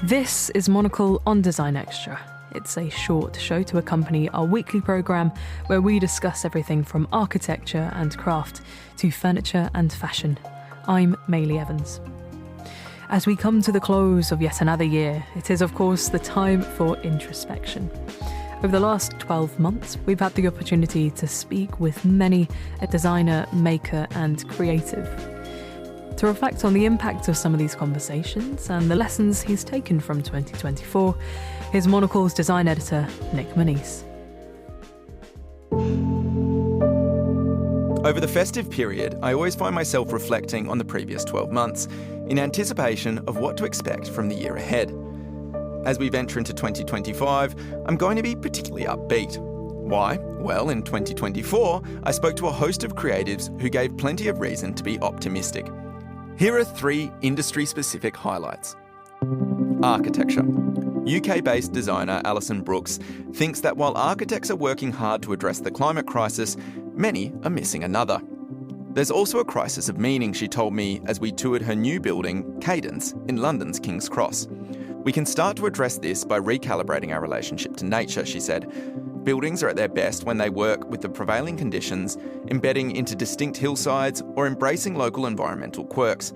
This is Monocle on Design Extra. It's a short show to accompany our weekly programme where we discuss everything from architecture and craft to furniture and fashion. I'm Maylie Evans. As we come to the close of yet another year, it is of course the time for introspection. Over the last 12 months, we've had the opportunity to speak with many a designer, maker and creative, to reflect on the impact of some of these conversations and the lessons he's taken from 2024, here's Monocle's design editor, Nic Monisse. Over the festive period, I always find myself reflecting on the previous 12 months in anticipation of what to expect from the year ahead. As we venture into 2025, I'm going to be particularly upbeat. Why? Well, in 2024, I spoke to a host of creatives who gave plenty of reason to be optimistic. Here are 3 industry-specific highlights. Architecture. UK-based designer Alison Brooks thinks that while architects are working hard to address the climate crisis, many are missing another. There's also a crisis of meaning, she told me as we toured her new building, Cadence, in London's King's Cross. We can start to address this by recalibrating our relationship to nature, she said. Buildings are at their best when they work with the prevailing conditions, embedding into distinct hillsides or embracing local environmental quirks.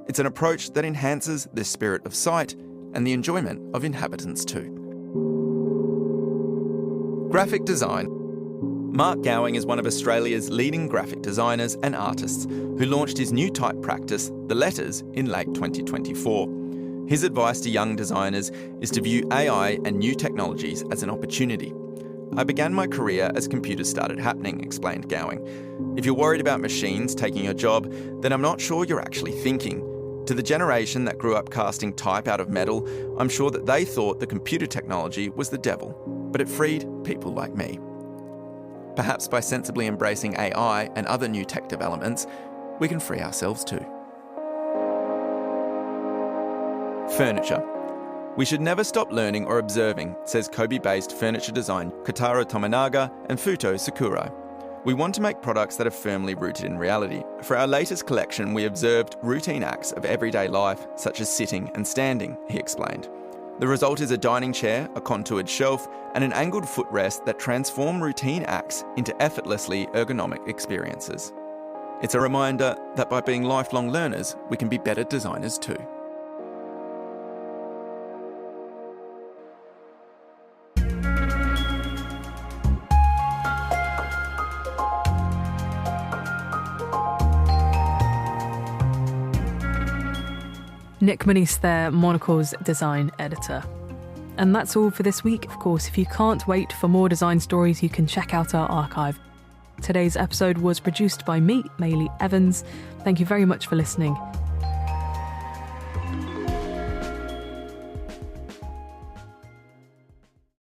It's an approach that enhances the spirit of sight and the enjoyment of inhabitants too. Graphic design. Mark Gowing is one of Australia's leading graphic designers and artists who launched his new type practice, The Letters, in late 2024. His advice to young designers is to view AI and new technologies as an opportunity. I began my career as computers started happening, explained Gowing. If you're worried about machines taking your job, then I'm not sure you're actually thinking. To the generation that grew up casting type out of metal, I'm sure that they thought the computer technology was the devil, but it freed people like me. Perhaps by sensibly embracing AI and other new tech developments, we can free ourselves too. Furniture. We should never stop learning or observing, says Kobe-based furniture design Kotaro Tominaga and Futo Sakurai. We want to make products that are firmly rooted in reality. For our latest collection, we observed routine acts of everyday life, such as sitting and standing, he explained. The result is a dining chair, a contoured shelf, and an angled footrest that transform routine acts into effortlessly ergonomic experiences. It's a reminder that by being lifelong learners, we can be better designers too. Nic Monisse there, Monocle's design editor. And that's all for this week. Of course, if you can't wait for more design stories, you can check out our archive. Today's episode was produced by me, Maylie Evans. Thank you very much for listening,